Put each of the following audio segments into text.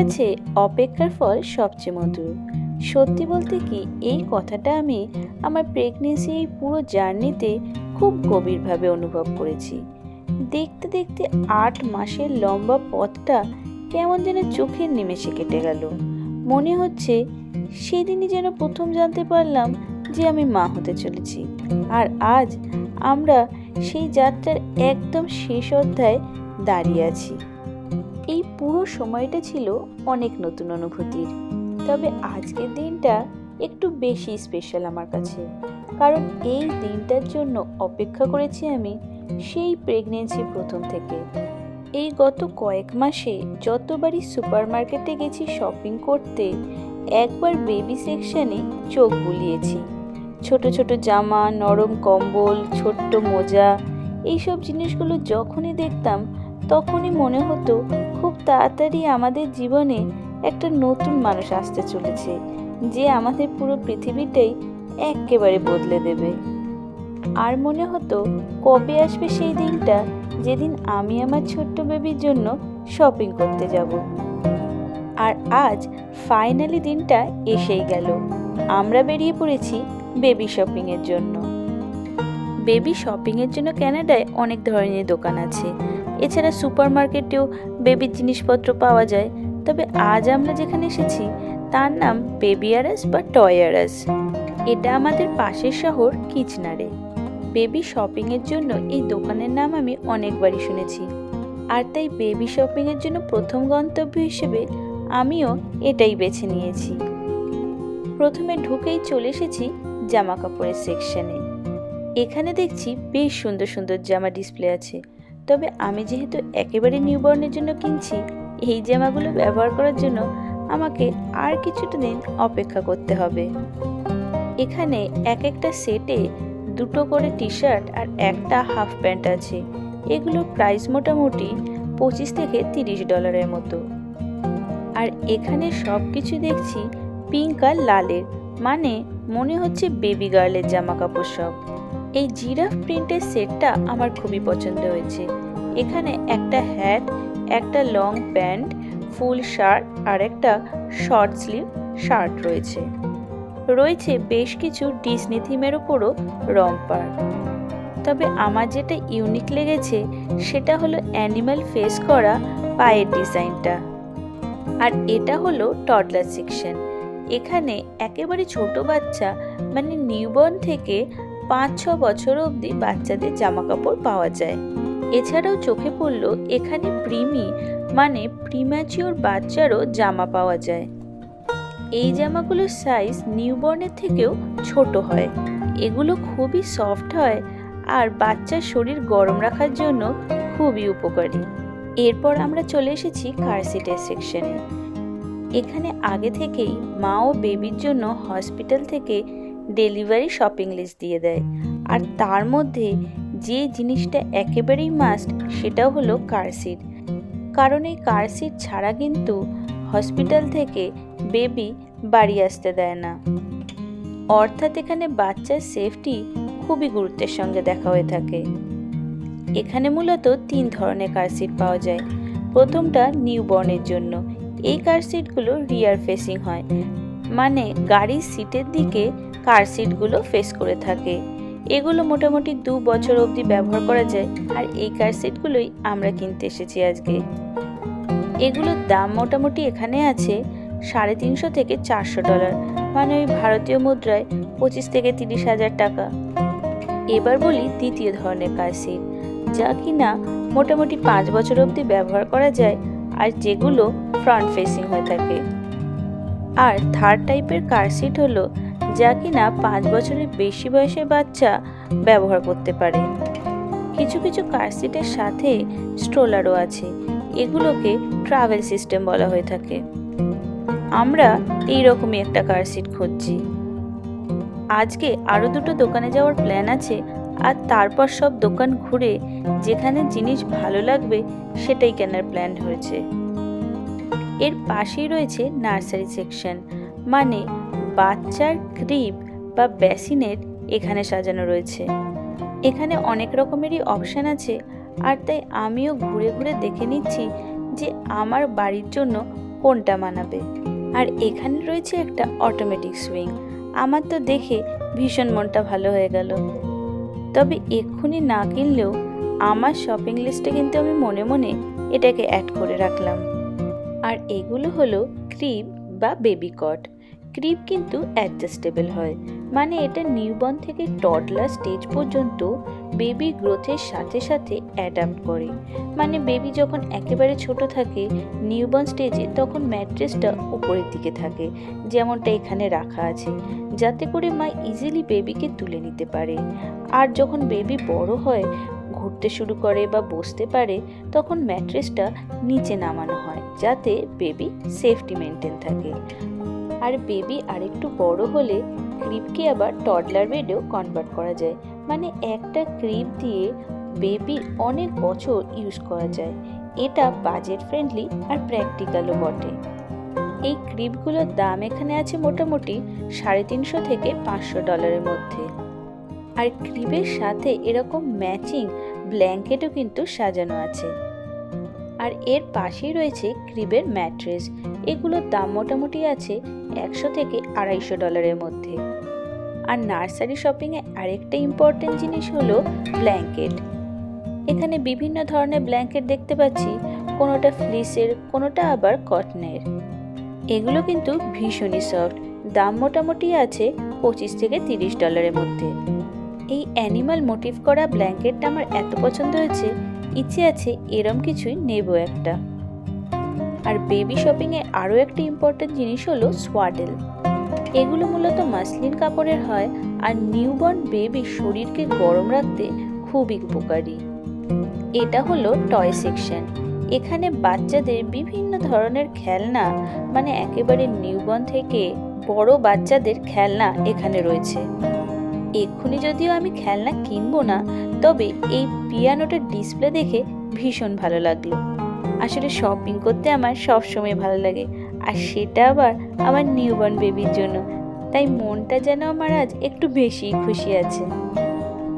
গেছে অপেক্ষার ফল সবচেয়ে মধুর। সত্যি বলতে কি, এই কথাটা আমি আমার প্রেগনেন্সি এই পুরো জার্নিতে খুব গভীরভাবে অনুভব করেছি। দেখতে দেখতে 8 মাসের লম্বা পথটা কেমন যেন চোখের নিমেষে কেটে গেল। মনে হচ্ছে সেদিনই যেন প্রথম জানতে পারলাম যে আমি মা হতে চলেছি। আর আজ আমরা সেই যাত্রার একদম শেষ অধ্যায়ে দাঁড়িয়ে আছি। এই পুরো সময়টা ছিল অনেক নতুন অনুভূতির। তবে আজকের দিনটা একটু বেশি স্পেশাল আমার কাছে, কারণ এই দিনটার জন্য অপেক্ষা করেছি আমি সেই প্রেগনেন্সি প্রথম থেকে। এই গত কয়েক মাসে যতবারই সুপারমার্কেটে গেছি শপিং করতে, একবার বেবি সেকশনে চোখ বুলিয়েছি। ছোট ছোট জামা, নরম কম্বল, ছোট্ট মোজা, এইসব জিনিসগুলো যখনই দেখতাম তখনই মনে হতো খুব তাড়াতাড়ি আমাদের জীবনে একটা নতুন মানুষ আসতে চলেছে, যে আমাদের পুরো পৃথিবীটাই একেবারে বদলে দেবে। আর মনে হতো কবে আসবে সেই দিনটা যেদিন আমি আমার ছোট্ট বেবির জন্য শপিং করতে যাব। আর আজ ফাইনালি দিনটা এসেই গেল। আমরা বেরিয়ে পড়েছি বেবি শপিংয়ের জন্য। বেবি শপিংয়ের জন্য কানাডায় অনেক ধরনের দোকান আছে। এছাড়া সুপারমার্কেটেও বেবির জিনিসপত্র পাওয়া যায়। তবে আজ আমরা যেখানে এসেছি তার নাম বেবি আরাস বা টয় আরাস। এটা আমাদের পাশের শহর কিচনারে। বেবি শপিংয়ের জন্য এই দোকানের নাম আমি অনেকবারই শুনেছি, আর তাই বেবি শপিংয়ের জন্য প্রথম গন্তব্য হিসেবে আমিও এটাই বেছে নিয়েছি। প্রথমে ঢুকেই চলে এসেছি জামা কাপড়ের সেকশনে। এখানে দেখছি বেশ সুন্দর সুন্দর জামা ডিসপ্লে আছে। তবে আমি যেহেতু একেবারে নিউবর্নের জন্য কিনছি, এই জামাগুলো ব্যবহার করার জন্য আমাকে আর কিছুটা দিন অপেক্ষা করতে হবে। এখানে এক একটা সেটে 2টো করে টি শার্ট আর একটা হাফ প্যান্ট আছে। এগুলোর প্রাইস মোটামুটি $25 থেকে $30 মতো। আর এখানে সব কিছু দেখছি পিঙ্ক আর লালের, মানে মনে হচ্ছে বেবি গার্লের জামা কাপড় সব। এই জিরাফ প্রিন্টের সেটটা আমার খুবই পছন্দ হয়েছে। এখানে একটা হ্যাট, একটা লং প্যান্ট, ফুল শার্ট আর একটা শর্ট স্লিভ শার্ট রয়েছে বেশ কিছু ডিজনি থিমের উপরও রম্পার। তবে আমার যেটা ইউনিক লেগেছে সেটা হলো অ্যানিমাল ফেস করা পায়ের ডিজাইনটা। আর এটা হলো টডলার সেকশন। এখানে একেবারে ছোট বাচ্চা মানে নিউবর্ন থেকে 5-6 বছর অবধি বাচ্চাদের জামা কাপড় পাওয়া যায়। এছাড়াও চোখে পড়লো এখানে প্রিমি মানে প্রিম্যাচিওর বাচ্চারও জামা পাওয়া যায়। এই জামাগুলোর সাইজ নিউবর্নের থেকেও ছোট হয়। এগুলো খুবই সফট হয় আর বাচ্চার শরীর গরম রাখার জন্য খুবই উপকারী। এরপর আমরা চলে এসেছি কার সিটের সেকশনে। এখানে আগে থেকেই মা ও বেবির জন্য হসপিটাল থেকে ডেলিভারি শপিং লিস্ট দিয়ে দেয়। আর তার মধ্যে যে জিনিসটা একেবারেই মাস্ট সেটাও হলো কার সিট, কারণ এই কার সিট ছাড়া কিন্তু হসপিটাল থেকে বেবি বাড়ি আসতে দেয় না। অর্থাৎ এখানে বাচ্চার সেফটি খুবই গুরুত্বের সঙ্গে দেখা হয়ে থাকে। এখানে মূলত 3 ধরনের কার সিট পাওয়া যায়। প্রথমটা নিউবর্নের জন্য। এই কার সিটগুলো রিয়ার ফেসিং হয়, মানে গাড়ির সিটের দিকে কার সিটগুলো ফেস করে থাকে। এগুলো মোটামুটি 2 বছর অবধি ব্যবহার করা যায়। আর এই কার সিটগুলোই আমরা কিনতে এসেছি আজকে। এগুলোর দাম মোটামুটি এখানে আছে $350 থেকে $400, মানে ওই ভারতীয় মুদ্রায় 25 থেকে 30 হাজার টাকা। এবার বলি দ্বিতীয় ধরনের কার সিট, যা কিনা মোটামুটি 5 বছর অবধি ব্যবহার করা যায় আর যেগুলো ফ্রন্ট ফেসিং হয়ে থাকে। আর থার্ড টাইপের কার সিট হলো যা কিনা 5 বছরের বেশি বয়সের বাচ্চা ব্যবহার করতে পারে। কিছু কিছু কার সিটের সাথে স্ট্রোলারও আছে। এগুলোকে ট্রাভেল সিস্টেম বলা হয়ে থাকে। আমরা এইরকমই একটা কার সিট খুঁজছি। আজকে আরও 2টো দোকানে যাওয়ার প্ল্যান আছে, আর তারপর সব দোকান ঘুরে যেখানে জিনিস ভালো লাগবে সেটাই কেনার প্ল্যান হয়েছে। এর পাশেই রয়েছে নার্সারি সেকশন, মানে বাচ্চার ক্রিব বা বেসিনেট এখানে সাজানো রয়েছে। এখানে অনেক রকমেরই অপশান আছে, আর তাই আমিও ঘুরে ঘুরে দেখে নিচ্ছি যে আমার বাড়ির জন্য কোনটা মানাবে। আর এখানে রয়েছে একটা অটোমেটিক সুইং। আমার তো দেখে ভীষণ মনটা ভালো হয়ে গেল। তবে এক্ষুনি না কিনলেও আমার শপিং লিস্টে কিন্তু আমি মনে মনে এটাকে অ্যাড করে রাখলাম। আর এগুলো হলো ক্রিব বা বেবি কট। ক্রিব কিন্তু অ্যাডজাস্টেবল হয়, মানে এটা নিউবর্ন থেকে টডলার স্টেজ পর্যন্ত বেবি গ্রোথের সাথে সাথে অ্যাডাপ্ট করে। মানে বেবি যখন একেবারে ছোট থাকে নিউবর্ন স্টেজে, তখন ম্যাট্রেসটা উপরের দিকে থাকে, যেমনটা এখানে রাখা আছে, যাতে করে মা ইজিলি বেবিকে তুলে নিতে পারে। আর যখন বেবি বড় হয়, ঘুরতে শুরু করে বা বসতে পারে, তখন ম্যাট্রেসটা নিচে নামানো হয়, যাতে বেবি সেফটি মেনটেন থাকে। আর বেবি আরেকটু বড় হলে ক্রিবকে আবার টডলার বেডেও কনভার্ট করা যায়। মানে একটা ক্রিব দিয়ে বেবি অনেক বছর ইউজ করা যায়। এটা বাজেট ফ্রেন্ডলি আর প্র্যাকটিক্যালও বটে। এই ক্রিবগুলোর দাম এখানে আছে মোটামুটি $350 থেকে $500 মধ্যে। আর ক্রিবের সাথে এরকম ম্যাচিং ব্ল্যাঙ্কেটও কিন্তু সাজানো আছে। আর এর পাশেই রয়েছে ক্রিবের ম্যাট্রেস। এগুলোর দাম মোটামুটি আছে $100 থেকে $250 মধ্যে। আর নার্সারি শপিংয়ে আরেকটা ইম্পর্টেন্ট জিনিস হলো ব্ল্যাঙ্কেট। এখানে বিভিন্ন ধরনের ব্ল্যাঙ্কেট দেখতে পাচ্ছি, কোনোটা ফ্লিসের, কোনোটা আবার কটনের। এগুলো কিন্তু ভীষণই সফট। দাম মোটামুটি আছে $25 থেকে $30 মধ্যে। এই অ্যানিমাল মোটিভ করা ব্ল্যাঙ্কেটটা আমার এত পছন্দ হয়েছে, ইচ্ছে আছে এরম কিছুই নেব একটা। আর বেবি শপিংয়ে আরও একটা ইম্পর্টেন্ট জিনিস হলো সোয়াডেল। এগুলো মূলত মাসলিন কাপড়ের হয় আর নিউবর্ন বেবির শরীরকে গরম রাখতে খুবই উপকারী। এটা হলো টয় সেকশন। এখানে বাচ্চাদের বিভিন্ন ধরনের খেলনা, মানে একেবারে নিউবর্ন থেকে বড় বাচ্চাদের খেলনা এখানে রয়েছে। এক্ষুনি যদিও আমি খেলনা কিনবো না, তবে এই পিয়ানোটার ডিসপ্লে দেখে ভীষণ ভালো লাগলো। আসলে শপিং করতে আমার সবসময় ভালো লাগে, আর সেটা আবার আমার নিউবর্ন বেবির জন্য। তাই মনটা যেন আমার আজ একটু বেশি খুশি আছে।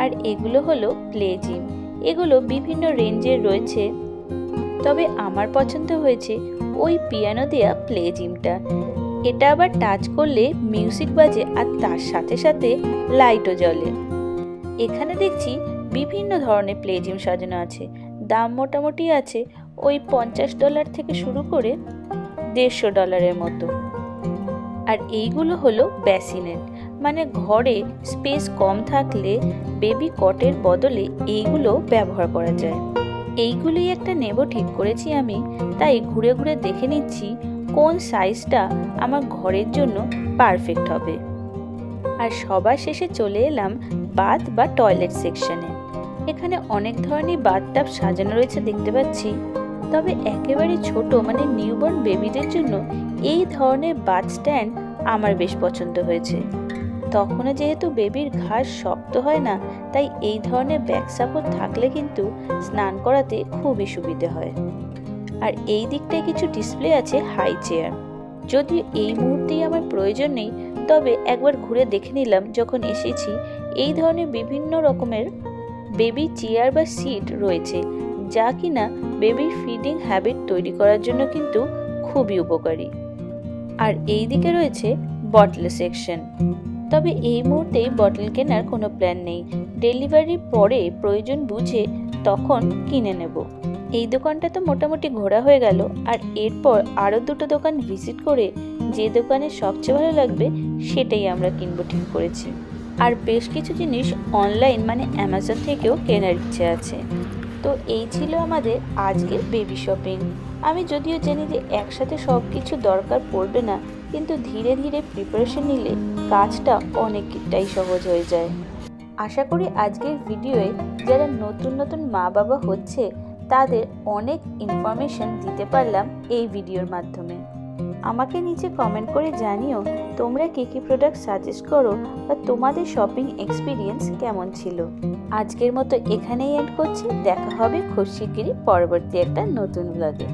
আর এগুলো হলো প্লে জিম। এগুলো বিভিন্ন রেঞ্জের রয়েছে, তবে আমার পছন্দ হয়েছে ওই পিয়ানো দেয়া প্লে জিমটা। এটা আবার টাচ করলে মিউজিক বাজে আর তার সাথে সাথে লাইটও জ্বলে। এখানে দেখছি বিভিন্ন ধরনের প্লে জিম সাজানো আছে। দাম মোটামুটি আছে ওই $50 থেকে শুরু করে $150 মতো। আর এইগুলো হলো ব্যাসিনেট, মানে ঘরে স্পেস কম থাকলে বেবি কটের বদলে এইগুলো ব্যবহার করা যায়। এইগুলোই একটা নেব ঠিক করেছি আমি, তাই ঘুরে ঘুরে দেখে নিচ্ছি কোন সাইজটা আমার ঘরের জন্য পারফেক্ট হবে। আর সবার শেষে চলে এলাম বাথ বা টয়লেট সেকশনে। এখানে অনেক ধরনের বাথটাব সাজানো রয়েছে দেখতে পাচ্ছি, তবে একেবারে ছোট মানে নিউবর্ন বেবিদের জন্য এই ধরনের বাথ স্ট্যান্ড আমার বেশ পছন্দ হয়েছে। তখনও যেহেতু বেবির ঘাড় শক্ত হয় না, তাই এই ধরনের ব্যাক সাপোর্ট থাকলে কিন্তু স্নান করাতে খুবই সুবিধে হয়। আর এই দিকটায় কিছু ডিসপ্লে আছে হাই চেয়ার। যদিও এই মুহূর্তেই আমার প্রয়োজন নেই, তবে একবার ঘুরে দেখে নিলাম যখন এসেছি। এই ধরনের বিভিন্ন রকমের বেবি চেয়ার বা সিট রয়েছে, যা কিনা বেবির ফিডিং হ্যাবিট তৈরি করার জন্য কিন্তু খুবই উপকারী। আর এই দিকে রয়েছে বটল সেকশন। তবে এই মুহূর্তে বটল কেনার কোনো প্ল্যান নেই। ডেলিভারির পরে প্রয়োজন বুঝে তখন কিনে নেব। এই দোকানটা তো মোটামুটি ঘোরা হয়ে গেল, আর এরপর আরও দুটো দোকান ভিজিট করে যে দোকানে সবচেয়ে ভালো লাগবে সেটাই আমরা কিনবো ঠিক করেছি। আর বেশ কিছু জিনিস অনলাইন মানে অ্যামাজন থেকেও কেনার ইচ্ছে আছে। তো এই ছিল আমাদের আজকের বেবি শপিং। আমি যদিও জানি যে একসাথে সব কিছু দরকার পড়বে না, কিন্তু ধীরে ধীরে প্রিপারেশন নিলে কাজটা অনেকটাই সহজ হয়ে যায়। আশা করি আজকের ভিডিওয়ে যারা নতুন নতুন মা বাবা হচ্ছে তাদের অনেক ইনফরমেশন দিতে পারলাম এই ভিডিওর মাধ্যমে। আমাকে নিচে কমেন্ট করে জানিও তোমরা কী কী প্রোডাক্ট সাজেস্ট করো বা তোমাদের শপিং এক্সপিরিয়েন্স কেমন ছিল। আজকের মতো এখানেই এন্ড করছি। দেখা হবে খুব শিগগিরই পরবর্তী একটা নতুন ব্লগে।